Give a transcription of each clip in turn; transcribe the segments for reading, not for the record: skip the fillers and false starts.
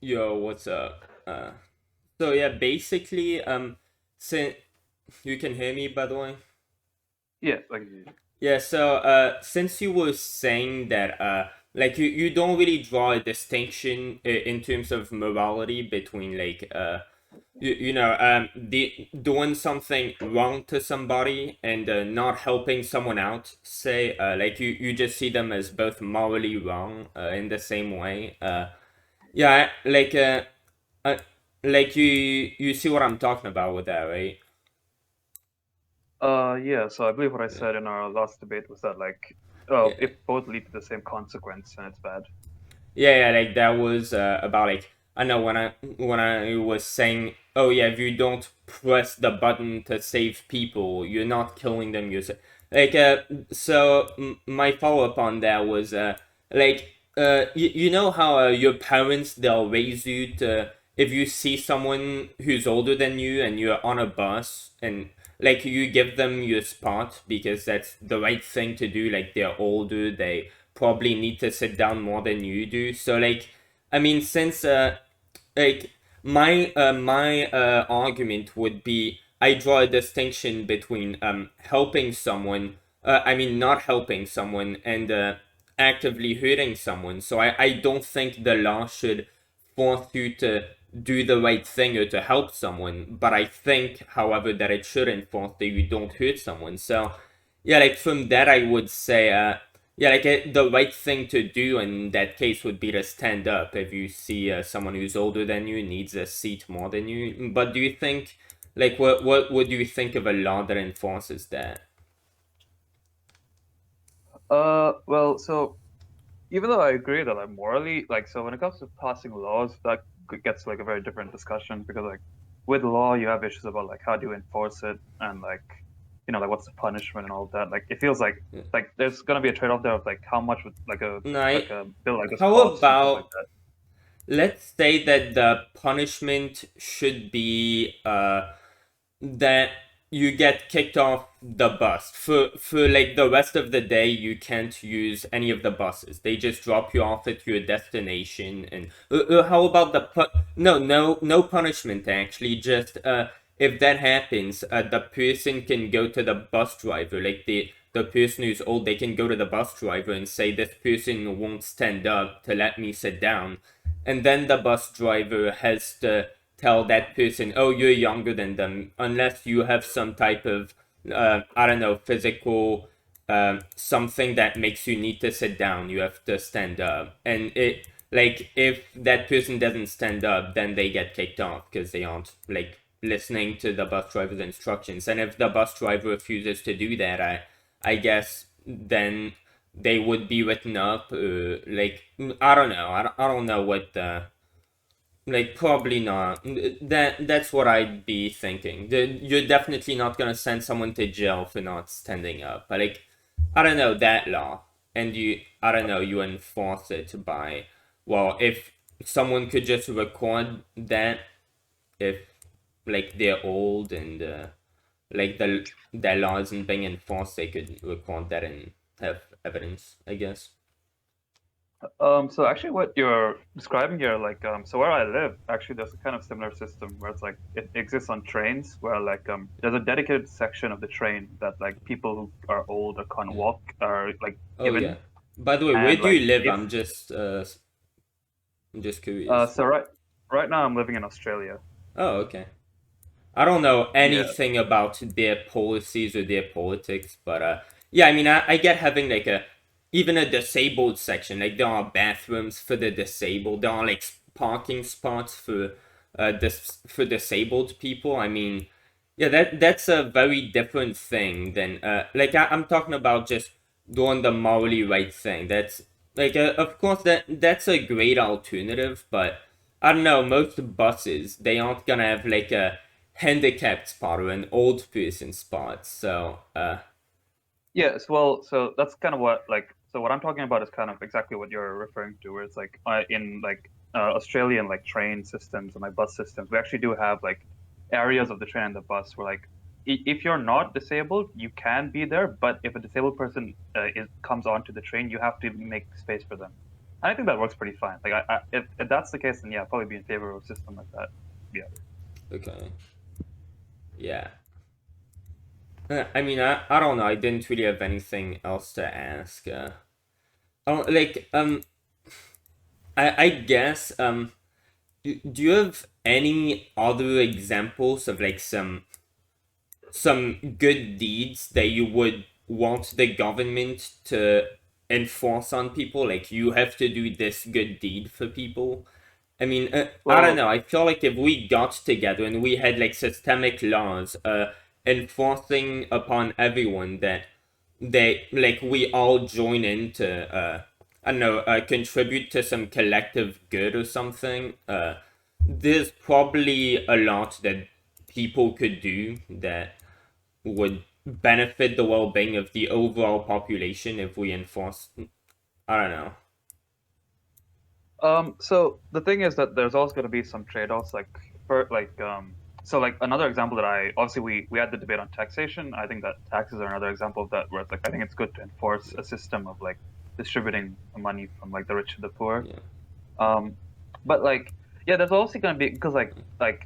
Yo, what's up? So yeah, basically, since you can hear me, by the way. Yeah, like Yeah, so since you were saying that like you don't really draw a distinction in terms of morality between like doing something wrong to somebody and not helping someone out, say like you just see them as both morally wrong in the same way. Yeah, uh, like you see what I'm talking about with that, right? yeah. So I believe what I Yeah, said in our last debate was that yeah, if both lead to the same consequence, then it's bad. yeah. Like that was about like I know when I was saying, oh yeah, if you don't press the button to save people, you're not killing them. Like my follow up on that was like you know how your parents they'll raise you to if you see someone who's older than you and you're on a bus and like you give them your spot because that's the right thing to do, like they're older, they probably need to sit down more than you do. So like I mean since like my argument would be I draw a distinction between helping someone, I mean not helping someone, and actively hurting someone. So I don't think the law should force you to do the right thing or to help someone, but I think however that it should enforce that you don't hurt someone. So yeah, like from that I would say yeah, like the right thing to do in that case would be to stand up if you see someone who's older than you needs a seat more than you. But do you think, like, what would you think of a law that enforces that? Well, so even though I agree that I'm morally so when it comes to passing laws, that gets like a very different discussion because with law you have issues about like how do you enforce it and like what's the punishment and all of that. Like it feels like there's gonna be a trade-off there of like how much would No, like a bill like this how cost and stuff like about let's say that the punishment should be that you get kicked off the bus for like the rest of the day. You can't use any of the buses, they just drop you off at your destination. And how about no punishment actually, just if that happens, the person can go to the bus driver, like the person who's old, they can go to the bus driver and say this person won't stand up to let me sit down, and then the bus driver has to tell that person, oh, you're younger than them, unless you have some type of, I don't know, physical something that makes you need to sit down. You have to stand up. And like, if that person doesn't stand up, then they get kicked off because they aren't, like, listening to the bus driver's instructions. And if the bus driver refuses to do that, I guess then they would be written up. Like I don't know. I don't know what the like probably not. That's what I'd be thinking. You're definitely not gonna send someone to jail for not standing up. But like I don't know that law, and I don't know you enforce it by well if someone could just record that if like they're old and like the law isn't being enforced, they could record that and have evidence, I guess. So actually, what you're describing here, so where I live, actually, there's a kind of similar system where it's like it exists on trains, where there's a dedicated section of the train that like people who are old or can't Yeah. walk are like Oh yeah. given, By the way, where and do you like live? if I'm just curious. so right now I'm living in Australia. Oh, okay. I don't know Yeah, anything about their policies or their politics, but yeah, I mean, I get having like a even a disabled section. Like there are bathrooms for the disabled. There are like parking spots for this for disabled people. I mean, yeah, that's a very different thing than like I'm talking about just doing the morally right thing. That's like of course that's a great alternative, but I don't know. Most buses they aren't gonna have like a handicapped spot or an old person spot. So yes. Well, so that's kind of so what I'm talking about is kind of exactly what you're referring to, where it's like in Australian like train systems and like bus systems, we actually do have like areas of the train and the bus where like if you're not disabled, you can be there, but if a disabled person comes onto the train, you have to make space for them. I think that works pretty fine. Like, if that's the case, then yeah, I'd probably be in favor of a system like that. Yeah. Okay. Yeah. I mean, I don't know. I didn't really have anything else to ask. Oh, I guess do you have any other examples of like some good deeds that you would want the government to enforce on people? Like you have to do this good deed for people. I mean, I don't Well, know. I feel like if we got together and we had like systemic laws, enforcing upon everyone that they like we all join into, I don't know, contribute to some collective good or something. There's probably a lot that people could do that would benefit the well-being of the overall population if we enforce. I don't know. so the thing is that there's always going to be some trade-offs, like for so like another example that I obviously we had the debate on taxation. I think that taxes are another example of that, where it's like I think it's good to enforce a system of like distributing money from like the rich to the poor. Yeah, Um, but like, yeah, there's also gonna be because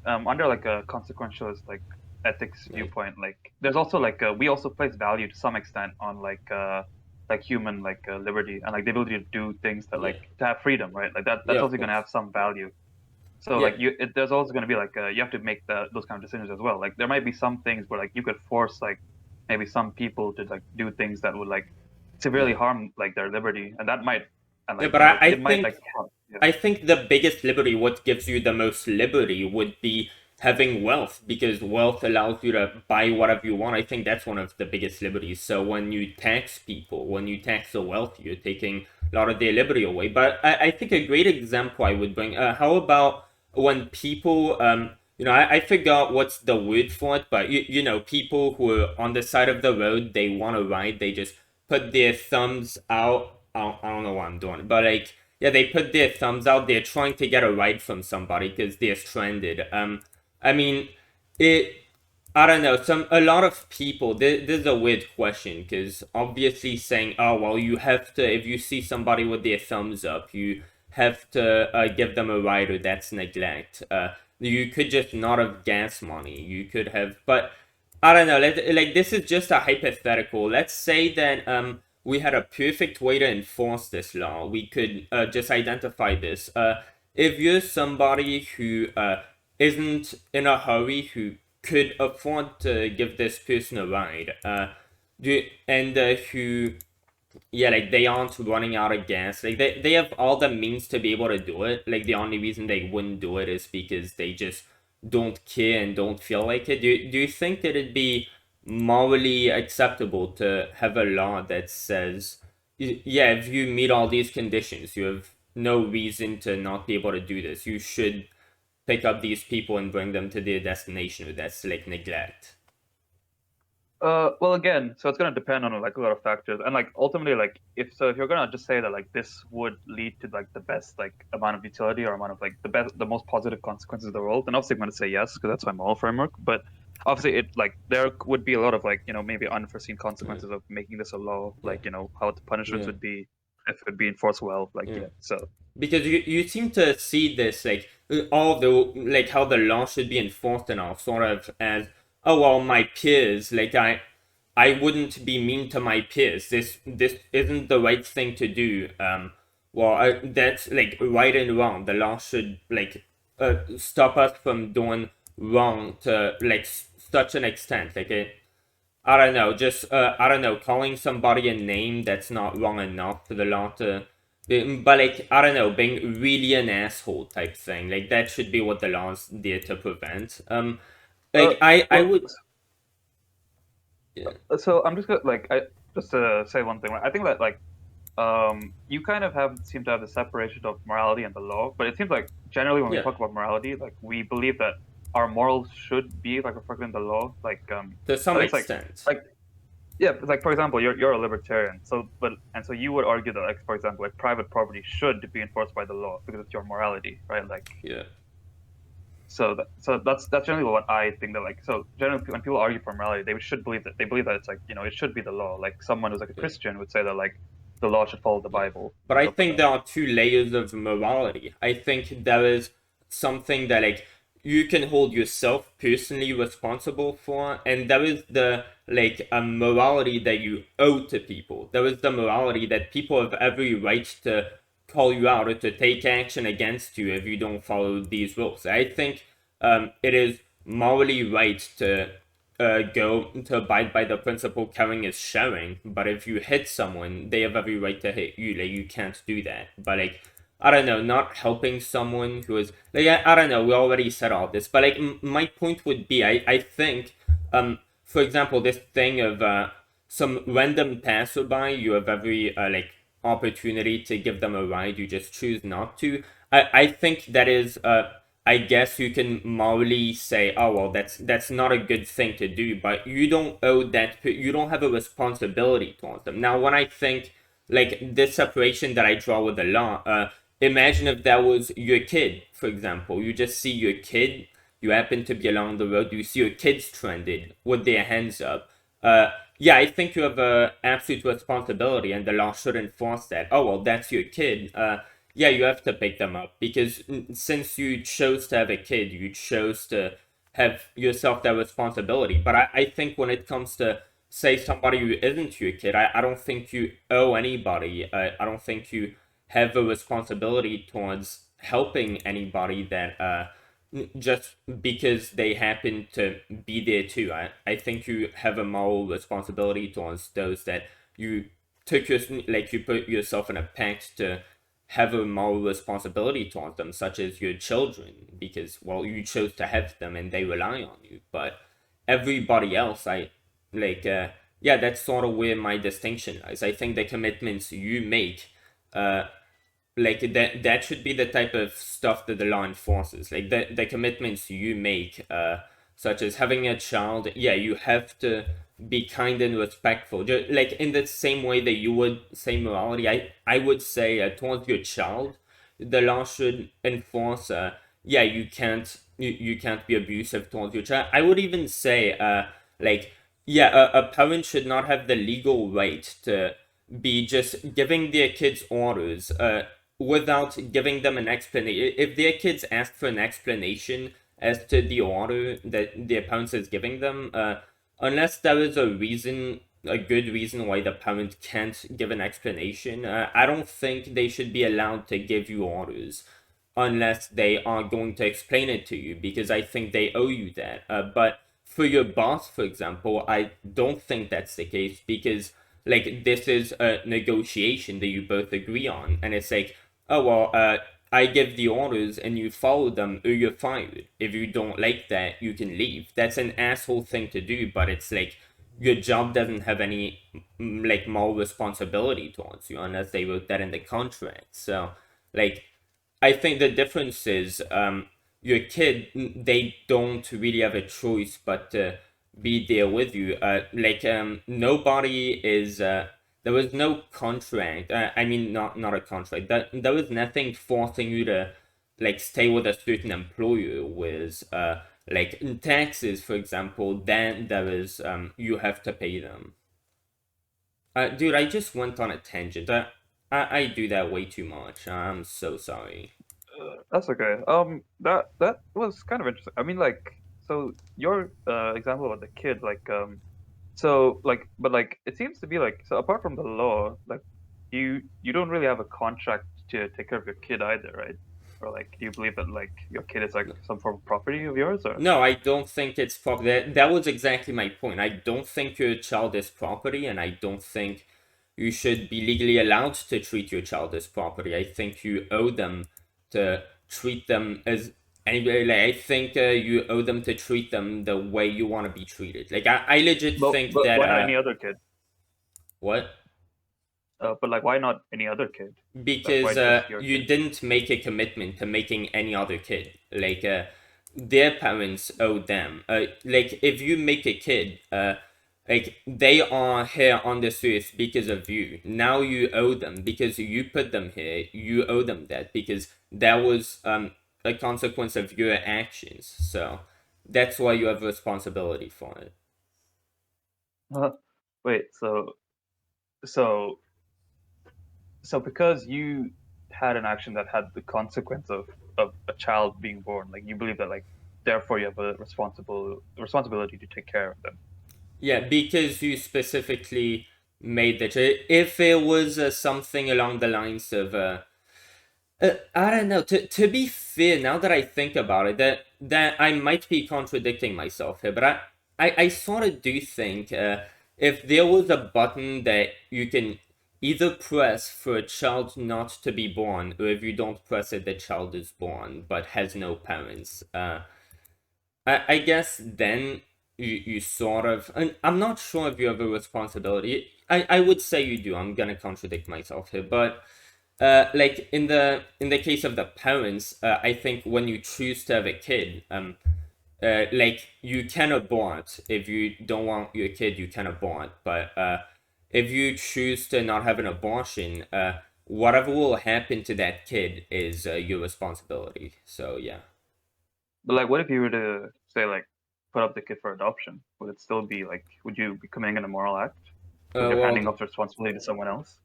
under like a consequentialist like ethics like viewpoint, like there's also like we also place value to some extent on like human liberty and like the ability to do things that yeah, like to have freedom, right? Like yeah. that's Of also gonna course. have some value. So Yeah, like there's also gonna be like you have to make those kind of decisions as well. Like there might be some things where like you could force like maybe some people to like do things that would like severely yeah. harm like their liberty, and that might and Yeah, like but I it might think like help. Yeah. I think the biggest liberty, what gives you the most liberty, would be having wealth because wealth allows you to buy whatever you want. I think that's one of the biggest liberties. So when you tax people, when you tax the wealthy, you're taking a lot of their liberty away. But I think a great example I would bring, how about when people, I forgot what's the word for it, but people who are on the side of the road, they want to ride, they just put their thumbs out. I don't know what I'm doing, but like, yeah, they put their thumbs out. They're trying to get a ride from somebody because they're stranded. I mean, it. I don't know. A lot of people. This is a weird question because obviously saying, "Oh well, you have to." If you see somebody with their thumbs up, you have to give them a ride, or that's neglect. You could just not have gas money. You could have, but I don't know. Like this is just a hypothetical. Let's say that we had a perfect way to enforce this law. We could just identify this. If you're somebody who isn't in a hurry, who could afford to give this person a ride, and who yeah, like they aren't running out of gas. Like they have all the means to be able to do it. Like the only reason they wouldn't do it is because they just don't care and don't feel like it. Do you think that it'd be morally acceptable to have a law that says, yeah, if you meet all these conditions, you have no reason to not be able to do this. You should pick up these people and bring them to their destination, or that's like neglect. Well, again, so it's gonna depend on like a lot of factors, and like ultimately, like if you're gonna just say that like this would lead to like the best like amount of utility or amount of like the most positive consequences of the world, then obviously I'm gonna say yes because that's my moral framework. But obviously, it like there would be a lot of like maybe unforeseen Yeah, consequences of making this a law, yeah, like how the punishments yeah, would be if it would be enforced well, like yeah. yeah. So Because you seem to see this like all the like how the law should be enforced and all sort of as, oh well, my peers, like I wouldn't be mean to my peers. This isn't the right thing to do. That's like right and wrong. The law should like stop us from doing wrong to like such an extent. Like it, I don't know, just I don't know, calling somebody a name that's not wrong enough for the law to, but like I don't know, being really an asshole type thing, like that should be what the law's there to prevent. uh, Like I well, would, yeah, so I'm just gonna like I just to say one thing. Right? I think that like you kind of have seem to have the separation of morality and the law, but it seems like generally when we yeah, talk about morality, like we believe that our morals should be like reflected in the law. to At some least extent, like yeah, like for example, you're a libertarian, so so you would argue that like for example, like private property should be enforced by the law because it's your morality, right? Like yeah, so that's generally what I think that like so generally when people argue for morality, they should believe that it's like it should be the law. Like someone who's like a yeah, Christian would say that like the law should follow the Yeah. Bible. But I So, think there are two layers of morality. I think there is something that like you can hold yourself personally responsible for, and there is the like a morality that you owe to people. There is the morality that people have every right to call you out or to take action against you if you don't follow these rules. I think it is morally right to go to abide by the principle caring is sharing. But if you hit someone, they have every right to hit you. Like you can't do that. But like I don't know, not helping someone who is like I don't know. We already said all this, but like my point would be, I think for example, this thing of some random passerby, you have every like opportunity to give them a ride. You just choose not to. I think that is I guess you can morally say, oh well, that's not a good thing to do, but you don't owe that. You don't have a responsibility towards them. Now, when I think like this separation that I draw with the law, imagine if that was your kid, for example. You just see your kid. You happen to be along the road. You see your kids stranded with their hands up. Yeah, I think you have a absolute responsibility, and the law should enforce that. Oh well, that's your kid. Yeah, you have to pick them up because since you chose to have a kid, you chose to have yourself that responsibility. But I think when it comes to, say, somebody who isn't your kid, I don't think you owe anybody. I don't think you have a responsibility towards helping anybody that just because they happen to be there too. I think you have a moral responsibility towards those that you took your like you put yourself in a pact to have a moral responsibility towards them, such as your children, because well you chose to have them and they rely on you. But everybody else, I like yeah, that's sort of where my distinction lies. I think the commitments you make uh like that should be the type of stuff that the law enforces, like the commitments you make such as having a child. Yeah, you have to be kind and respectful, just like in the same way that you would say morality. I would say towards your child the law should enforce yeah, you can't be abusive towards your child. I would even say like yeah, a parent should not have the legal right to be just giving their kids orders without giving them an explanation. If their kids ask for an explanation as to the order that their parents is giving them, unless there is a reason, a good reason why the parent can't give an explanation, I don't think they should be allowed to give you orders unless they are going to explain it to you, because I think they owe you that. But for your boss, for example, I don't think that's the case because like this is a negotiation that you both agree on, and it's like, oh well, I give the orders and you follow them or you're fired. If you don't like that, you can leave. That's an asshole thing to do, but it's like your job doesn't have any like moral responsibility towards you unless they wrote that in the contract. So like I think the difference is your kid, they don't really have a choice but to be there with you. Like nobody is there was no contract. I mean not a contract. There was nothing forcing you to like stay with a certain employer with like in taxes, for example. Then there is you have to pay them. Dude, I just went on a tangent. I do that way too much. I'm so sorry. that's okay. That was kind of interesting. I mean, like, so your example about the kid, like, so like, but like, it seems to be like, so apart from the law, like, you don't really have a contract to take care of your kid either, right? Or like, do you believe that like your kid is like some form of property of yours, or? No, I don't think it's property. That was exactly my point. I don't think your child is property, and I don't think you should be legally allowed to treat your child as property. I think you owe them to treat them as anybody. Like, I think you owe them to treat them the way you want to be treated. Like I legit think But that why not any other kid? what? But like, why not any other kid? Like, why Because just your you kid? didn't make a commitment to making any other kid. Like their parents owe them. Like if you make a kid, like they are here on this earth because of you. Now you owe them because you put them here. You owe them that because that was a consequence of your actions. So that's why you have responsibility for it. Uh, Wait, so so because you had an action that had the consequence of a child being born, like you believe that like therefore you have a responsibility to take care of them. Yeah, because you specifically made the choice. If it was something along the lines of I don't know. To be fair, now that I think about it, that I might be contradicting myself here, but I sort of do think if there was a button that you can either press for a child not to be born, or if you don't press it, the child is born but has no parents. I guess then you sort of, and I'm not sure if you have a responsibility. I would say you do. I'm gonna contradict myself here, but like in the case of the parents, I think when you choose to have a kid, like you can abort if you don't want your kid, you can abort. But if you choose to not have an abortion, whatever will happen to that kid is your responsibility. So yeah. But like, what if you were to say like put up the kid for adoption? Would it still be like, would you be committing an immoral act because you're handing Well, off the responsibility to someone else?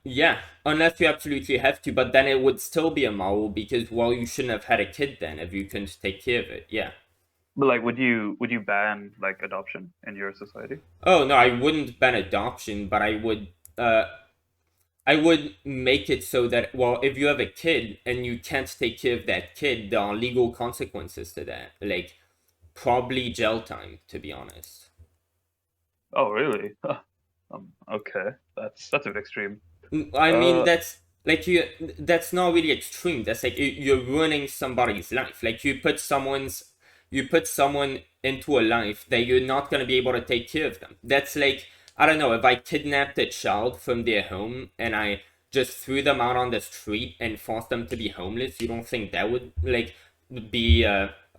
yeah, unless you absolutely have to, but then it would still be immoral because, well, you shouldn't have had a kid then if you couldn't take care of it. Yeah. But like, would you ban like adoption in your society? Oh no, I wouldn't ban adoption, but uh I would make it so that, well, if you have a kid and you can't take care of that kid, there are legal consequences to that. Like probably jail time, to be honest. Oh, really? Okay, that's a bit extreme. I mean, Uh, that's like you. That's not really extreme. That's like you're ruining somebody's life. Like you put someone into a life that you're not gonna be able to take care of them. That's like I don't know. If I kidnapped a child from their home and I just threw them out on the street and forced them to be homeless, you don't think that would like be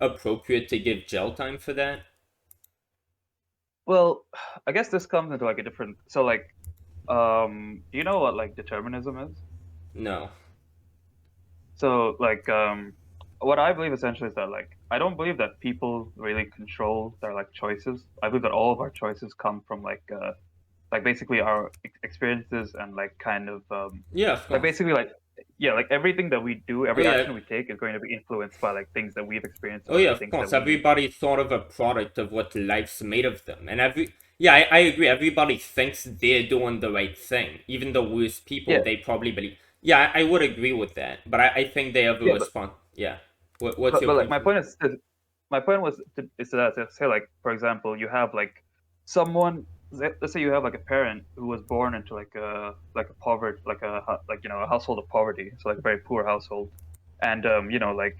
appropriate to give jail time for that? well, I guess this comes into like a different. So like, do you know what like determinism is? No. So like, what I believe essentially is that like I don't believe that people really control their like choices. I believe that all of our choices come from like basically our experiences and like kind of Yeah, of like course. basically like yeah, like everything that we do, Oh every yeah. action we take is going to be influenced by like things that we've experienced Oh or yeah, like of things course. that we Everybody's sort of a product of what life's made of them, and yeah, I agree. Everybody thinks they're doing the right thing, even the worst people. yeah They probably believe. Yeah, I would agree with that, but I think they have a yeah response. Yeah, what's your but like point my for that? point my point was to say like for example you have like someone let's say you have like a parent who was born into like a poverty like like you know a household of poverty, so like a very poor household, and you know like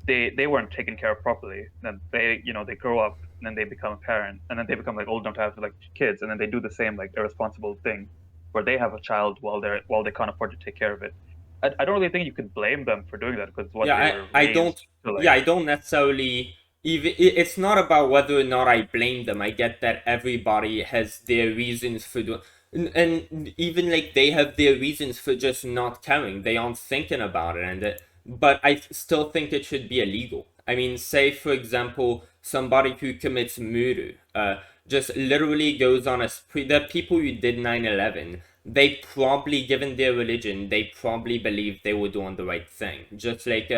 they weren't taken care of properly, then they you know they grow up and then they become a parent and then they become like old enough to have like kids and then they do the same like irresponsible thing where they have a child while they can't afford to take care of it. I don't really think you could blame them for doing that because it's what Yeah, they were I don't. raised to Yeah, like. I don't necessarily. Even it's not about whether or not I blame them. I get that everybody has their reasons for doing, and even like they have their reasons for just not caring. They aren't thinking about it, and but I still think it should be illegal. I mean, say for example, somebody who commits murder, just literally goes on a spree. The people who did 9/11, they probably, given their religion, they probably believe they were doing the right thing. Just like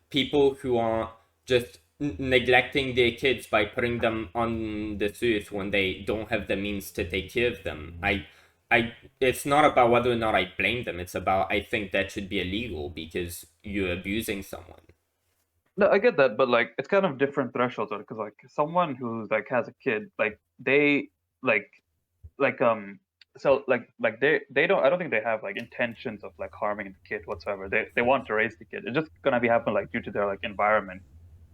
people who are just neglecting their kids by putting them on this earth when they don't have the means to take care of them. It's not about whether or not I blame them. It's about I think that should be illegal because you're abusing someone. No, I get that, but like it's kind of different thresholds because like someone who's like has a kid, like they like like so like they don't I don't think they have like intentions of like harming the kid whatsoever. They want to raise the kid. It's just gonna be happen like due to their like environment,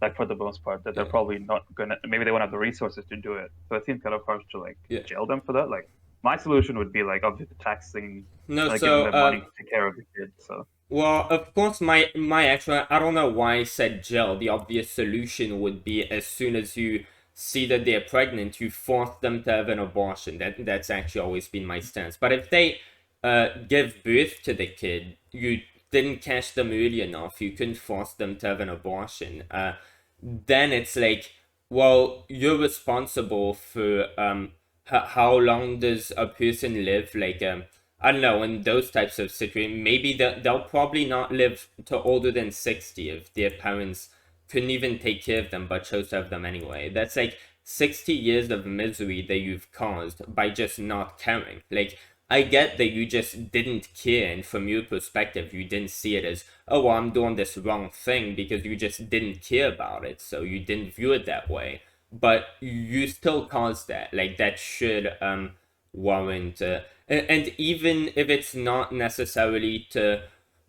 like for the most part, that they're Yeah, probably not gonna maybe they won't have the resources to do it. So it seems kind of harsh to like yeah. jail them for that. Like my solution would be like obviously taxing, No, like giving so them money to take care of the kid. So well, of course, my actual I don't know why I said gel. The obvious solution would be as soon as you see that they're pregnant, you force them to have an abortion. That's actually always been my stance. But if they give birth to the kid, you didn't catch them early enough. You couldn't force them to have an abortion. Then it's like, well, you're responsible for how long does a person live? Like I don't know, in those types of situations, maybe they'll probably not live to older than 60 if their parents couldn't even take care of them but chose to have them anyway. That's like 60 years of misery that you've caused by just not caring. Like, I get that you just didn't care, and from your perspective, you didn't see it as, oh, well, I'm doing this wrong thing because you just didn't care about it, so you didn't view it that way. But you still caused that. Like, that should warrant and even if it's not necessarily to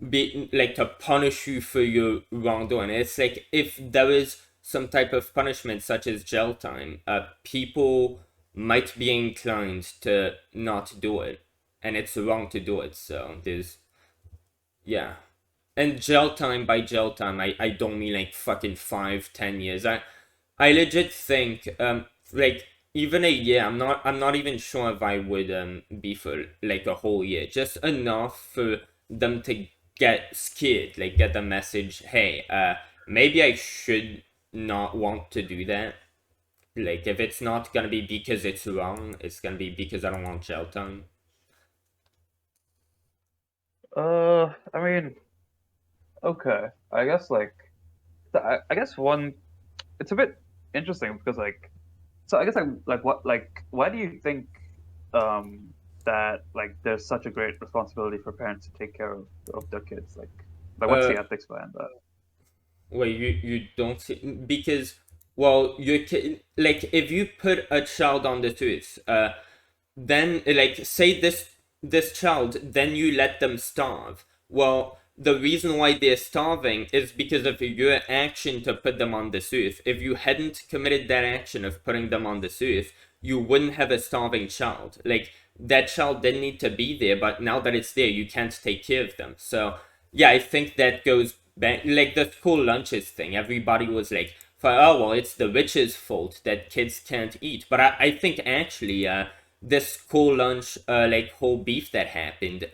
be like to punish you for your wrongdoing, it's like if there is some type of punishment such as jail time, people might be inclined to not do it, and it's wrong to do it. So there's yeah, and jail time, by jail time, I don't mean like fucking 5, 10 years. I legit think like even a year, I'm not even sure if I would be for like a whole year. Just enough for them to get scared, like get the message, hey, maybe I should not want to do that. Like if it's not gonna be because it's wrong, it's gonna be because I don't want jail time. I mean, okay. I guess like I guess one it's a bit interesting because like so I guess like what like why do you think that like there's such a great responsibility for parents to take care of their kids like what's Uh the ethics behind that? Well, you don't see because well you can like if you put a child on the streets, then like say this child, then you let them starve. Well, the reason why they're starving is because of your action to put them on this earth. If you hadn't committed that action of putting them on this earth, you wouldn't have a starving child. Like that child didn't need to be there, but now that it's there, you can't take care of them. So yeah, I think that goes back like the school lunches thing. Everybody was like, oh well, it's the rich's fault that kids can't eat. But I think actually, this school lunch, like whole beef that happened,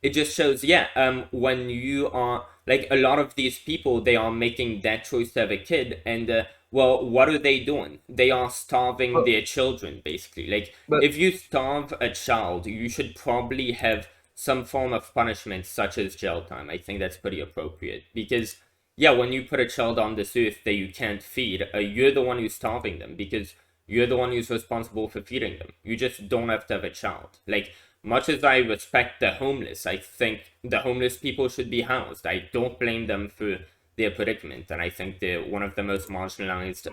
it just shows, yeah, when you are like a lot of these people, they are making that choice to have a kid, and well, what are they doing? They are starving But their children, basically. Like, but if you starve a child, you should probably have some form of punishment, such as jail time. I think that's pretty appropriate because, yeah, when you put a child on this earth that you can't feed, you're the one who's starving them because you're the one who's responsible for feeding them. You just don't have to have a child. Like, much as I respect the homeless, I think the homeless people should be housed. I don't blame them for their predicament, and I think they're one of the most marginalized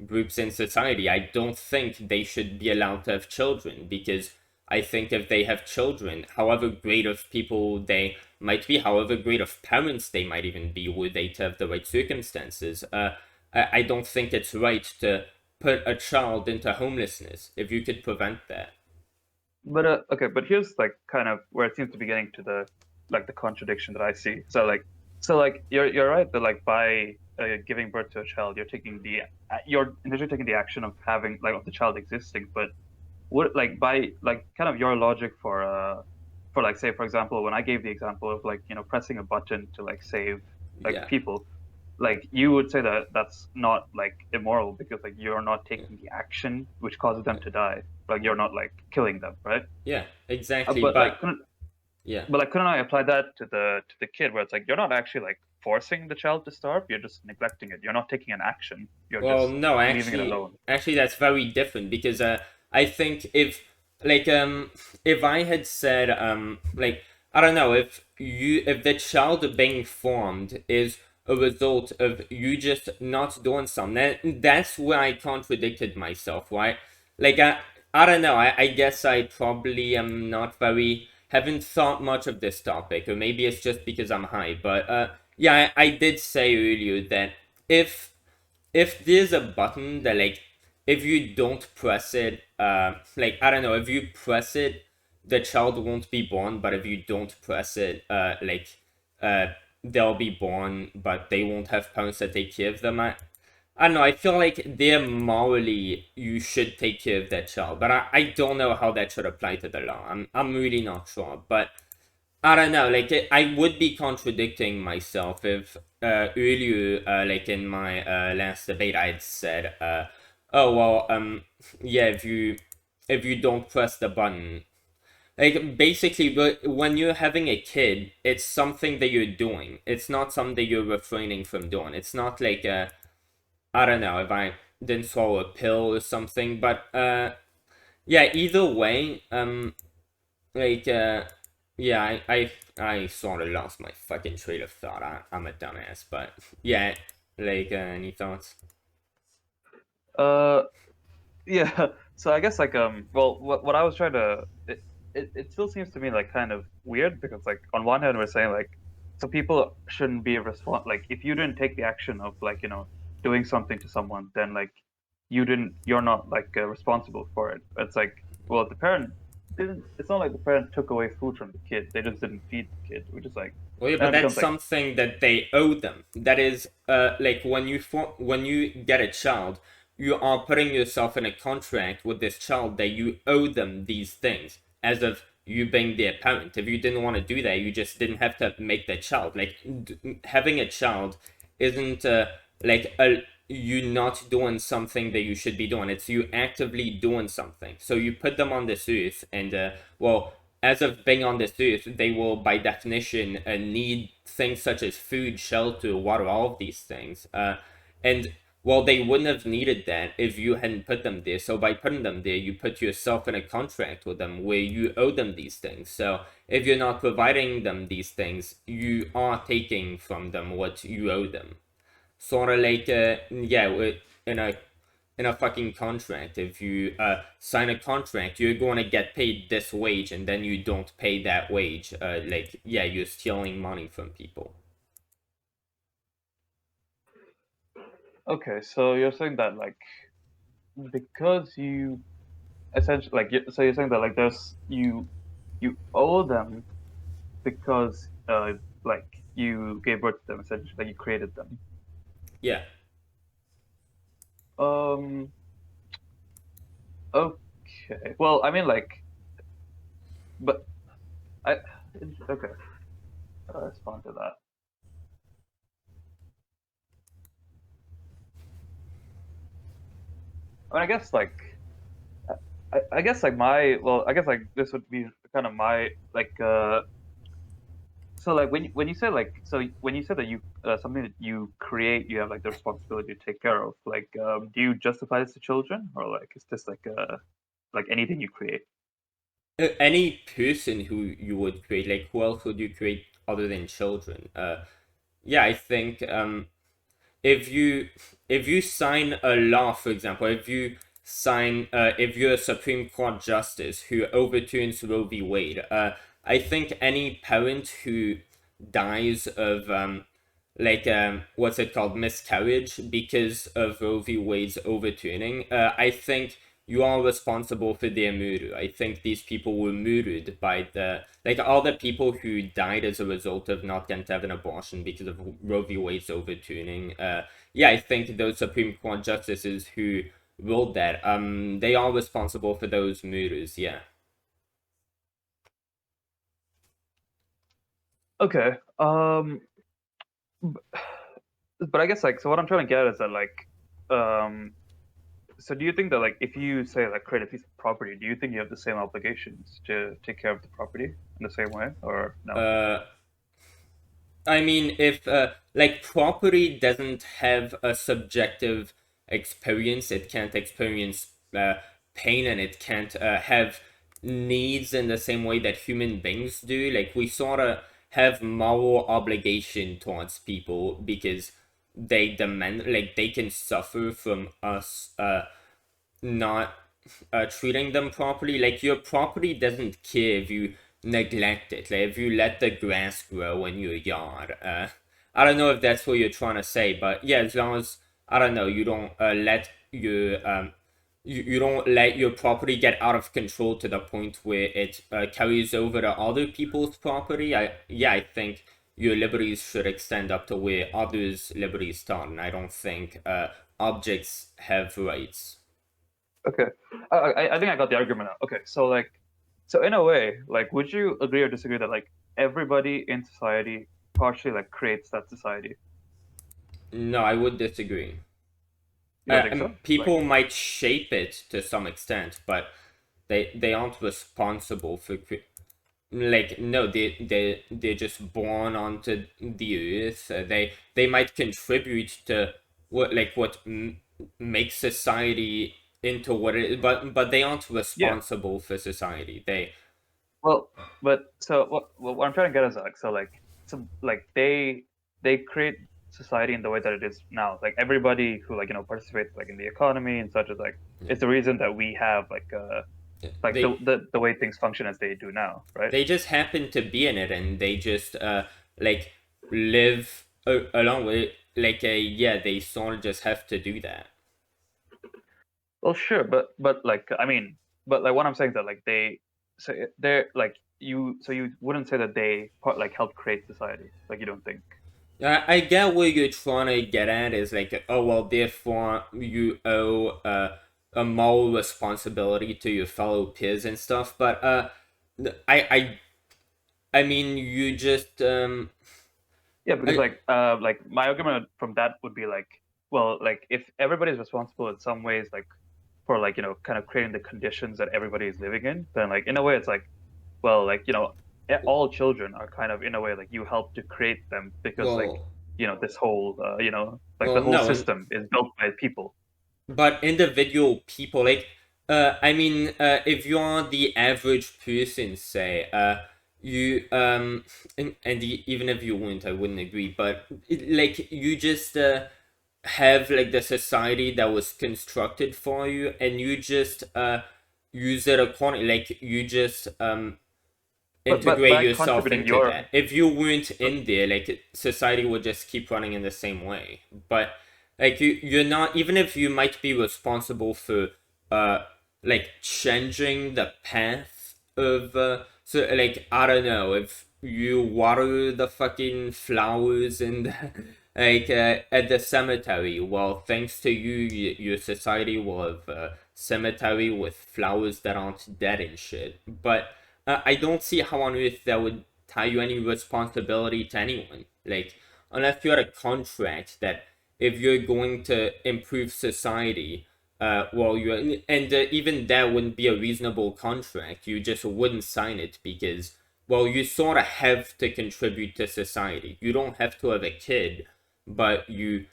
groups in society. I don't think they should be allowed to have children because I think if they have children, however great of people they might be, however great of parents they might even be, were they to have the right circumstances, I don't think it's right to put a child into homelessness if you could prevent that. okay, but here's like kind of where it seems to be getting to the like the contradiction that I see. So like you're right that like by giving birth to a child, you're initially taking the action of having like of the child existing, but would like by like kind of your logic for like say for example when I gave the example of like pressing a button to like save like Yeah, people, like you would say that that's not like immoral because like you're not yeah, taking the action which causes them yeah, to die, like you're not like killing them, right? yeah, uh, exactly. but like But couldn't yeah, but like couldn't I apply that to the kid where it's like you're not actually like forcing the child to starve, you're just neglecting it, you're not taking an action, you're well, just no, leaving it actually, alone. that's very different because I think like if I had said like I don't know if the child being formed is a result of you just not doing something, that's where I contradicted myself, right? Like I don't know, I guess I probably am not very haven't thought much of this topic, or maybe it's just because I'm high, but yeah, I did say earlier that if if there's a button that like if you don't press it like I don't know, if you press it the child won't be born, but if you don't press it uh they'll be born but they won't have parents that take care of them. I don't know, I feel like they're morally you should take care of that child, but I don't know how that should apply to the law. I'm really not sure, but I don't know. Like I would be contradicting myself if earlier, like in my last debate, I had said, "Oh well, yeah, if you don't press the button, Like basically, when you're having a kid, it's something that you're doing. It's not something you're refraining from doing. It's not like I don't know if I didn't swallow a pill or something, but yeah. Either way, like yeah, I sort of lost my fucking train of thought. I'm a dumbass, but yeah, like any thoughts? Uh, yeah. So I guess like well, what I was trying to it still seems to me like kind of weird because like on one hand we're saying like so people shouldn't be like if you didn't take the action of like doing something to someone then like you're not like responsible for it. It's like well the parent didn't. It's not like the parent took away food from the kid. They just didn't feed the kid, which is like Well, yeah, then but it that's becomes like something that they owe them. That is, like when you get a child, you are putting yourself in a contract with this child that you owe them these things, as of you being their parent. If you didn't want to do that, you just didn't have to make that child. Like having a child isn't like you not doing something that you should be doing. It's you actively doing something. So you put them on this earth, and well, as of being on this earth, they will, by definition, need things such as food, shelter, water, all of these things. And well, they wouldn't have needed that if you hadn't put them there. So by putting them there, you put yourself in a contract with them where you owe them these things. So if you're not providing them these things, you are taking from them what you owe them. Sort of like, yeah, in a fucking contract. If you sign a contract, you're going to get paid this wage, and then you don't pay that wage. Like, yeah, you're stealing money from people. okay. So you're saying that like because you essentially like so you're saying that like there's you owe them because like you gave birth to them essentially like you created them. Yeah. um okay, well I mean like but I okay, I'll respond to that. I mean I guess like I guess like my well I guess like this would be kind of my like so like when you say like so when you said that you something that you create you have like the responsibility to take care of like do you justify this to children or like is this like anything you create? Any person who you would create, like, who else would you create other than children? Yeah, I think if you if you sign a law, for example, if you're a Supreme Court justice who overturns Roe v. Wade, I think any parent who dies of what's it called, miscarriage, because of Roe v. Wade's overturning, I think you are responsible for their murder. I think these people were murdered by all the people who died as a result of not getting to have an abortion because of Roe v. Wade's overturning. Yeah, I think those Supreme Court justices who ruled that, they are responsible for those murders. Yeah. Okay. But I guess like so what I'm trying to get is that like um so do you think that like if you say like create a piece of property, do you think you have the same obligations to take care of the property in the same way or no? Uh, I mean, if like property doesn't have a subjective experience, it can't experience pain, and it can't have needs in the same way that human beings do. Like we sort of have moral obligation towards people because they demand, like they can suffer from us not treating them properly. Like your property doesn't care if you neglect it. Like if you let the grass grow in your yard. I don't know if that's what you're trying to say, but yeah, as long as I don't know, you don't let your you don't let your property get out of control to the point where it carries over to other people's property. I think your liberties should extend up to where others' liberties start, and I don't think objects have rights. Okay. I think I got the argument now. Okay, so like so in a way, like would you agree or disagree that like everybody in society partially like creates that society? No, I would disagree. You don't think so? Like People might shape it to some extent, but They aren't responsible for like no they're just born onto the earth. They might contribute to what makes society into what it is, but they aren't Yeah. responsible for society. They Well, but so what I'm trying to get is like so they create society in the way that it is now. Like everybody who like participates like in the economy and such is like it's the reason that we have like they the way things function as they do now, right? they just happen to be in it, and they just like live along with it. Like yeah, they sort of just have to do that. Well, sure, but like I mean, but like what I'm saying is that like they're like you wouldn't say that they like help create society. Like you don't think. I get what you're trying to get at is like, oh well, therefore you owe a moral responsibility to your fellow peers and stuff. But I I mean, you just Yeah, because I, like my argument from that would be like, well, like if everybody's responsible in some ways, like for like kind of creating the conditions that everybody is living in, then like in a way it's like, well, like all children are kind of in a way like you help to create them because like well this whole like the well whole no, and system is built by people. but individual people like I mean if you're the average person, say you even if you wouldn't, I wouldn't agree, but like you just have like the society that was constructed for you, and you just use it accordingly. Like you just But integrate by yourself contributing into your that. If you weren't but, in there, like society would just keep running in the same way. But like you're not, even if you might be responsible for uh like changing the path of so like I don't know, if you water the fucking flowers and like at the cemetery, well thanks to you, your society will have a cemetery with flowers that aren't dead and shit. But I don't see how on earth that would tie you any responsibility to anyone. Like, unless you had a contract that if you're going to improve society, well, you and even that wouldn't be a reasonable contract. You just wouldn't sign it because, well, you sort of have to contribute to society. You don't have to have a kid, but you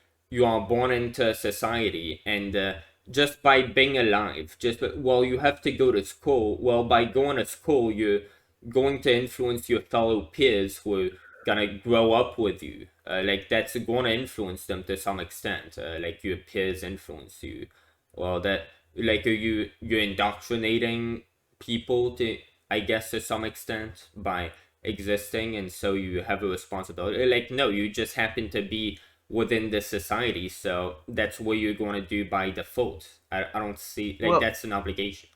are born into society, and just by being alive, just well, you have to go to school. Well, by going to school, you're going to influence your fellow peers who are gonna grow up with you. Like that's going to influence them to some extent. Like your peers influence you. Well, that like you're indoctrinating people to, I guess, to some extent by existing, and so you have a responsibility. Like no, you just happen to be within the society, so that's what you're going to do by default. I don't see like well that's an obligation.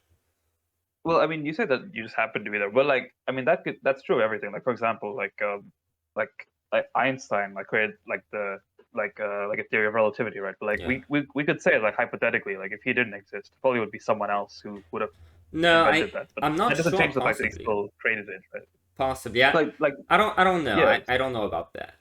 well I mean you said that you just happen to be there, but like I mean that's true of everything. Like for example like Einstein like created like a theory of relativity, right? But like Yeah. we could say like hypothetically like if he didn't exist, probably would be someone else who would have No, invented that, but I'm not that doesn't sure. change the fact that he Possibly, still created it, right? possibly. Yeah, Like I don't know. yeah, I don't know about that.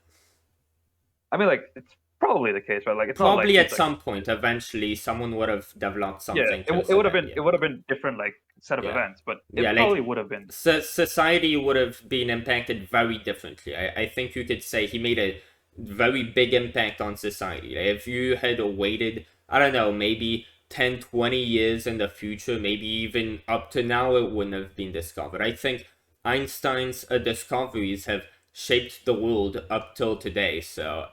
I mean like it's probably the case, right? Like it's not like Probably he's at like some point, eventually, someone would have developed yeah, something it, to it so would have that been yeah, it would have been different like set of yeah, events, but yeah. it probably Like would have been society would have been impacted very differently. I think you could say he made a very big impact on society. Like if you had waited, I don't know, maybe 10, 20 years in the future, maybe even up to now, it wouldn't have been discovered. I think Einstein's discoveries have shaped the world up till today. So,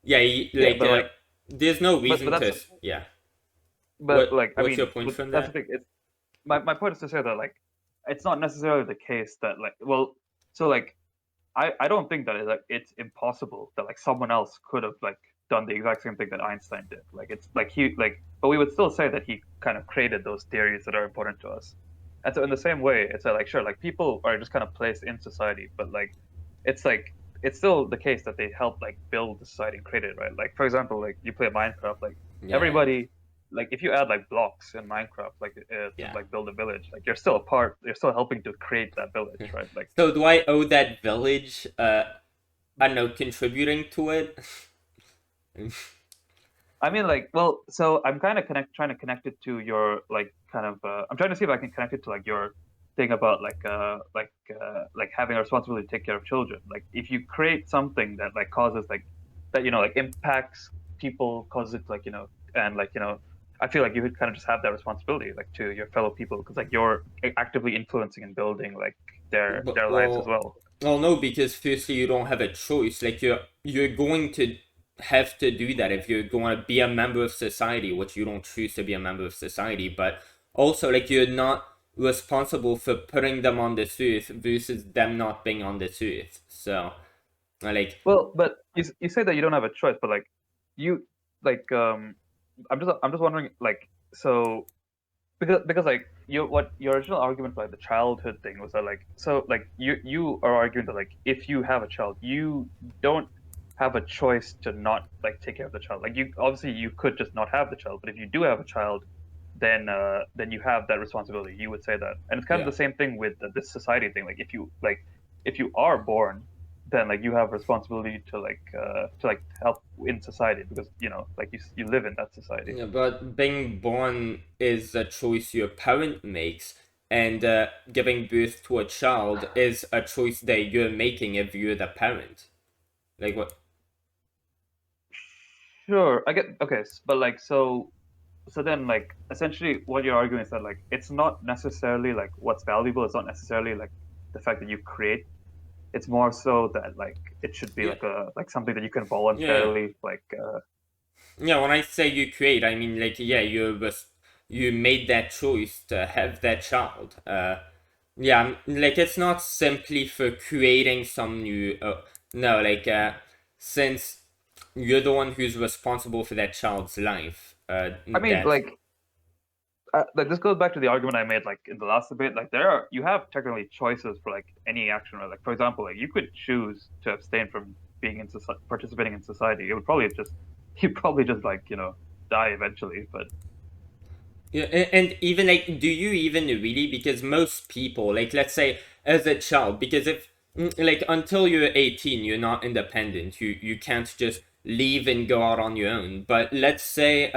yeah, yeah, but like there's no but reason that's to, yeah. but like I What's your mean point but from that's the that? thing. It's my point is to say that like it's not necessarily the case that like well so like I don't think that it's impossible that like someone else could have like done the exact same thing that Einstein did. Like it's like he like but we would still say that he kind of created those theories that are important to us. And so in the same way, it's like sure, like people are just kind of placed in society, but like it's still the case that they help like build the society and create it, right? Like for example, like you play Minecraft, like Yeah, everybody like if you add like blocks in Minecraft to yeah. like build a village, like you're still a part, you're still helping to create that village, right? Like So do I owe that village I don't know, contributing to it? I mean, like, well, so I'm kind of trying to connect it to your like kind of. I'm trying to see if I can connect it to like your thing about like having a responsibility to take care of children. Like, if you create something that like causes like that, like impacts people, causes it like and like I feel like you would kind of just have that responsibility like to your fellow people because like you're actively influencing and building like But their lives as well. well, no, because firstly you don't have a choice. Like you're going to have to do that if you're going to be a member of society, which you don't choose to be a member of society. But also, like you're not responsible for putting them on this earth versus them not being on this earth. So, like, Well, but you say that you don't have a choice, but like you like I'm just wondering like so because like what your original argument for like the childhood thing was that like so like you are arguing that like if you have a child you don't have a choice to not like take care of the child like you obviously you could just not have the child but if you do have a child then you have that responsibility you would say that and it's kind of yeah. the same thing with this society thing like if you are born then like you have responsibility to like help in society because like you live in that society. Yeah, but being born is a choice your parent makes, and giving birth to a child is a choice that you're making if you're the parent. Like what? Sure, I get okay, but like so then like essentially what you're arguing is that like it's not necessarily like what's valuable, it's not necessarily like the fact that you create. It's more so that like it should be Yeah, like a like something that you can yeah, voluntarily like yeah. When I say you create, I mean like yeah, you made that choice to have that child. Yeah, like it's not simply for creating some new. No, like since you're the one who's responsible for that child's life. I mean That's like this goes back to the argument I made like in the last debate. Like you have technically choices for like any action. Right? Like for example, like you could choose to abstain from being in participating in society. It would probably just you'd probably just like die eventually. But yeah, and even like, do you even really? Because most people, like, let's say as a child, because if like until you're 18, you're not independent. You can't just leave and go out on your own. But let's say,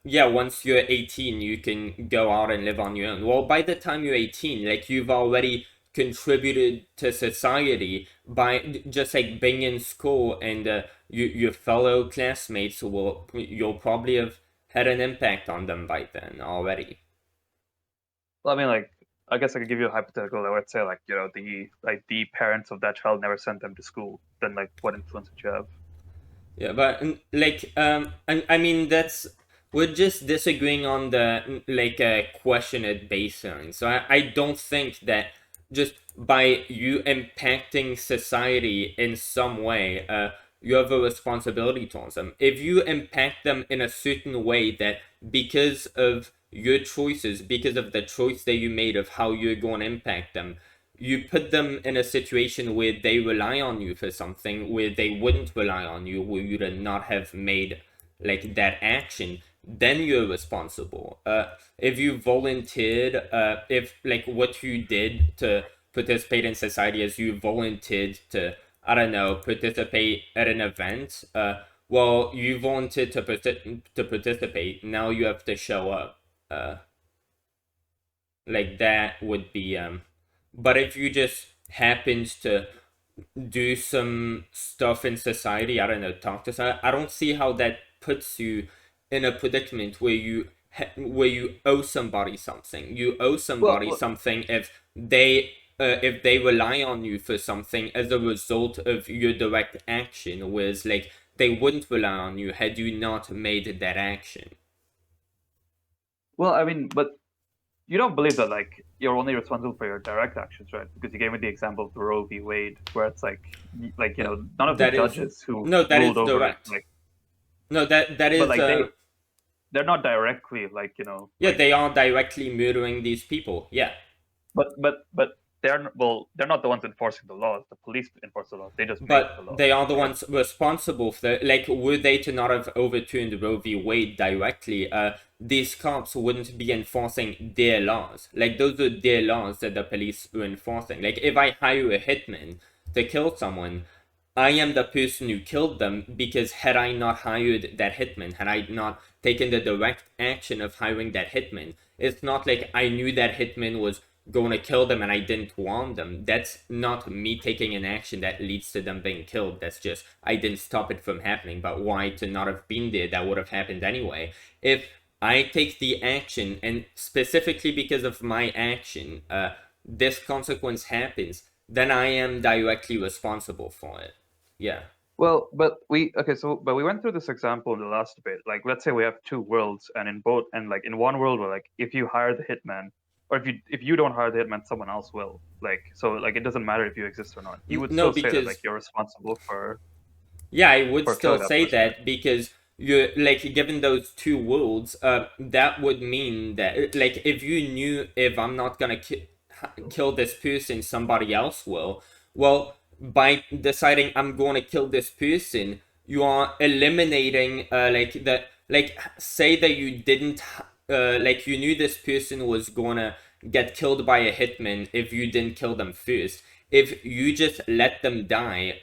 yeah, once you're 18, you can go out and live on your own. Well, by the time you're 18, like you've already contributed to society by just like being in school and your fellow classmates will you'll probably have had an impact on them by then already. well, I mean, like I guess I could give you a hypothetical. I would say like the parents of that child never sent them to school. Then like what influence would you have? Yeah, but like I mean that's we're just disagreeing on the like question at baseline. So I don't think that just by you impacting society in some way, you have a responsibility towards them. If you impact them in a certain way that because of your choices, because of the choice that you made of how you're going to impact them, you put them in a situation where they rely on you for something where they wouldn't rely on you, where you'd not have made like that action, then you're responsible. If you volunteered, if like what you did to participate in society is you volunteered to, I don't know, participate at an event, well, you volunteered to participate. Now you have to show up. Like that would be but if you just happened to do some stuff in society, I don't know, talk to someone, I don't see how that puts you in a predicament where where you owe somebody something. You owe somebody Well, something if they rely on you for something as a result of your direct action, whereas like they wouldn't rely on you had you not made that action. I mean, but you don't believe that like you're only responsible for your direct actions, right? Because you gave me the example of Roe v. Wade, where it's like Yeah, none of the that is judges who no, that ruled is over it, direct. like, No, that but is like they're not directly like yeah, they are directly murdering these people. Yeah, but they're not the ones enforcing the laws. The police enforce the laws. They just make the but laws, they are the right? ones responsible for the, like were they to not have overturned Roe v. Wade directly, these cops wouldn't be enforcing their laws. Like those are their laws that the police are enforcing. Like if I hire a hitman to kill someone, I am the person who killed them because had I not hired that hitman, had I not taken the direct action of hiring that hitman, it's not like I knew that hitman was going to kill them and I didn't warn them. That's not me taking an action that leads to them being killed. That's just I didn't stop it from happening. But why to not have been there? That would have happened anyway. If I take the action, and specifically because of my action, this consequence happens, then I am directly responsible for it. Yeah. Well, but we went through this example in the last debate. Like, let's say we have two worlds, and in both, and like in one world, where like if you hire the hitman, or if you don't hire the hitman, someone else will. Like, so like it doesn't matter if you exist or not. You would No, still say that like because you're responsible yeah, I would for still killing that say person, right? that because you like given those two worlds, that would mean that like if you knew if I'm not gonna kill this person, somebody else will. Well, by deciding I'm going to kill this person, you are eliminating like the like say that you didn't like you knew this person was gonna get killed by a hitman if you didn't kill them first. If you just let them die,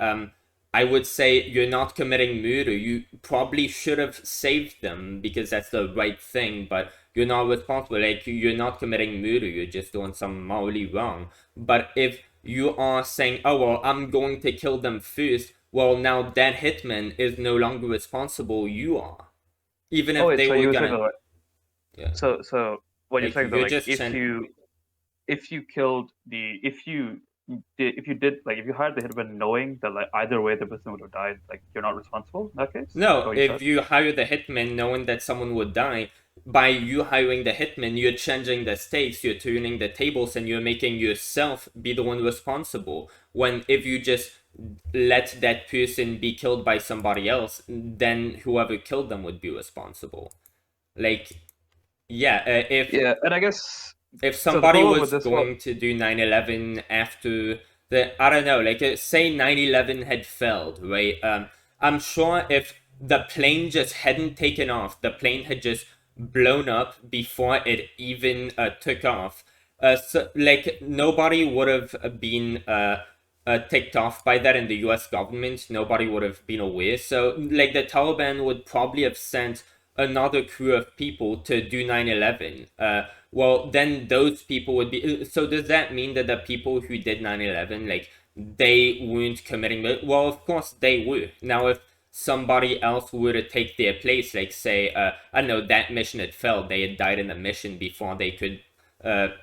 I would say you're not committing murder. You probably should have saved them because that's the right thing, but you're not responsible. Like, you're not committing murder, you're just doing something morally wrong. But if you are saying, oh, well, I'm going to kill them first, well, now that hitman is no longer responsible, you are. Even Oh if wait, they so were you were saying gonna, that like, yeah. so what you're Like, saying that you're like just if you killed the if you did like if you hired the hitman knowing that like either way the person would have died, like you're not responsible in that case? Is that No, what you said? if you hire the hitman knowing that someone would die, by you hiring the hitman, you're changing the stakes, you're turning the tables, and you're making yourself be the one responsible. When if you just let that person be killed by somebody else, then whoever killed them would be responsible. Like, yeah, Yeah, and I guess if so. The somebody problem with was this one, going to do 9/11 after the I don't know, like say 9/11 had failed, right? I'm sure if the plane just hadn't taken off, the plane had just blown up before it even took off. So like nobody would have been ticked off by that in the U.S. government. Nobody would have been aware. So like the Taliban would probably have sent another crew of people to do 9/11. Well, then those people would be. So does that mean that the people who did 9/11, like they weren't committing? Well, of course they were. Now, if somebody else were to take their place, like say, I don't know, that mission had failed, they had died in the mission before they could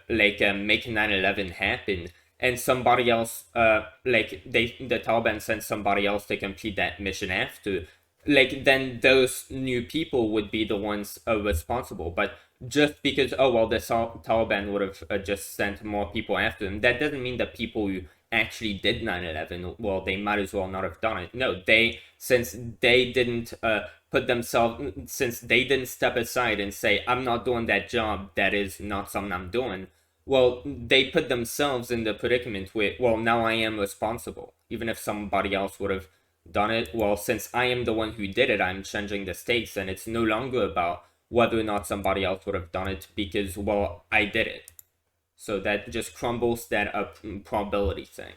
make 9/11 happen, and somebody else like the Taliban sent somebody else to complete that mission after, like then those new people would be the ones responsible. But just because oh well the Taliban would have just sent more people after them, that doesn't mean that people who actually did 9/11, well, they might as well not have done it. No, they since they didn't put themselves, since they didn't step aside and say I'm not doing that job, that is not something I'm doing, well, they put themselves in the predicament where, well, now I am responsible. Even if somebody else would have done it, well, since I am the one who did it, I'm changing the stakes, and it's no longer about whether or not somebody else would have done it because, well, I did it. So that just crumbles that up probability thing.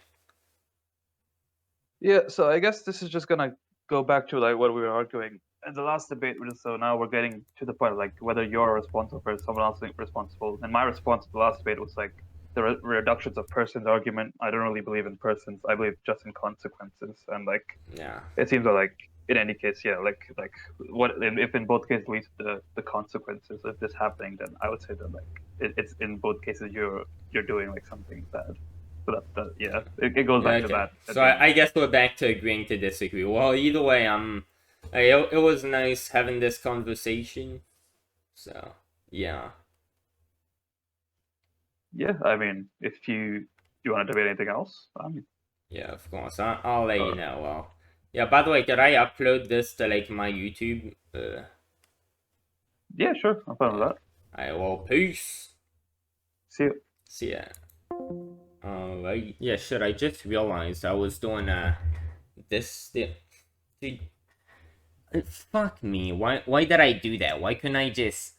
yeah. So I guess this is just gonna go back to like what we were arguing in the last debate. So now we're getting to the point like whether you're responsible or someone else is responsible. And my response to the last debate was like the reductions of persons argument. I don't really believe in persons. I believe just in consequences. And like Yeah. it seems like in any case, yeah, like what if in both cases leads to the consequences of this happening, then I would say that like it's in both cases you're doing like something bad. So that yeah, it goes Yeah, back to okay. that at So the end. I guess we're back to agreeing to disagree. Well, either way, it was nice having this conversation. So, yeah. Yeah, I mean, if you want to debate anything else, Yeah, of course. I'll let you or know. Well, yeah, by the way, could I upload this to like my YouTube? yeah, sure, I'm fine with Yeah. that. Alright, well, peace. See you. See ya. Alright. Yeah, shit, I just realized I was doing this dude, fuck me. Why did I do that? Why couldn't I just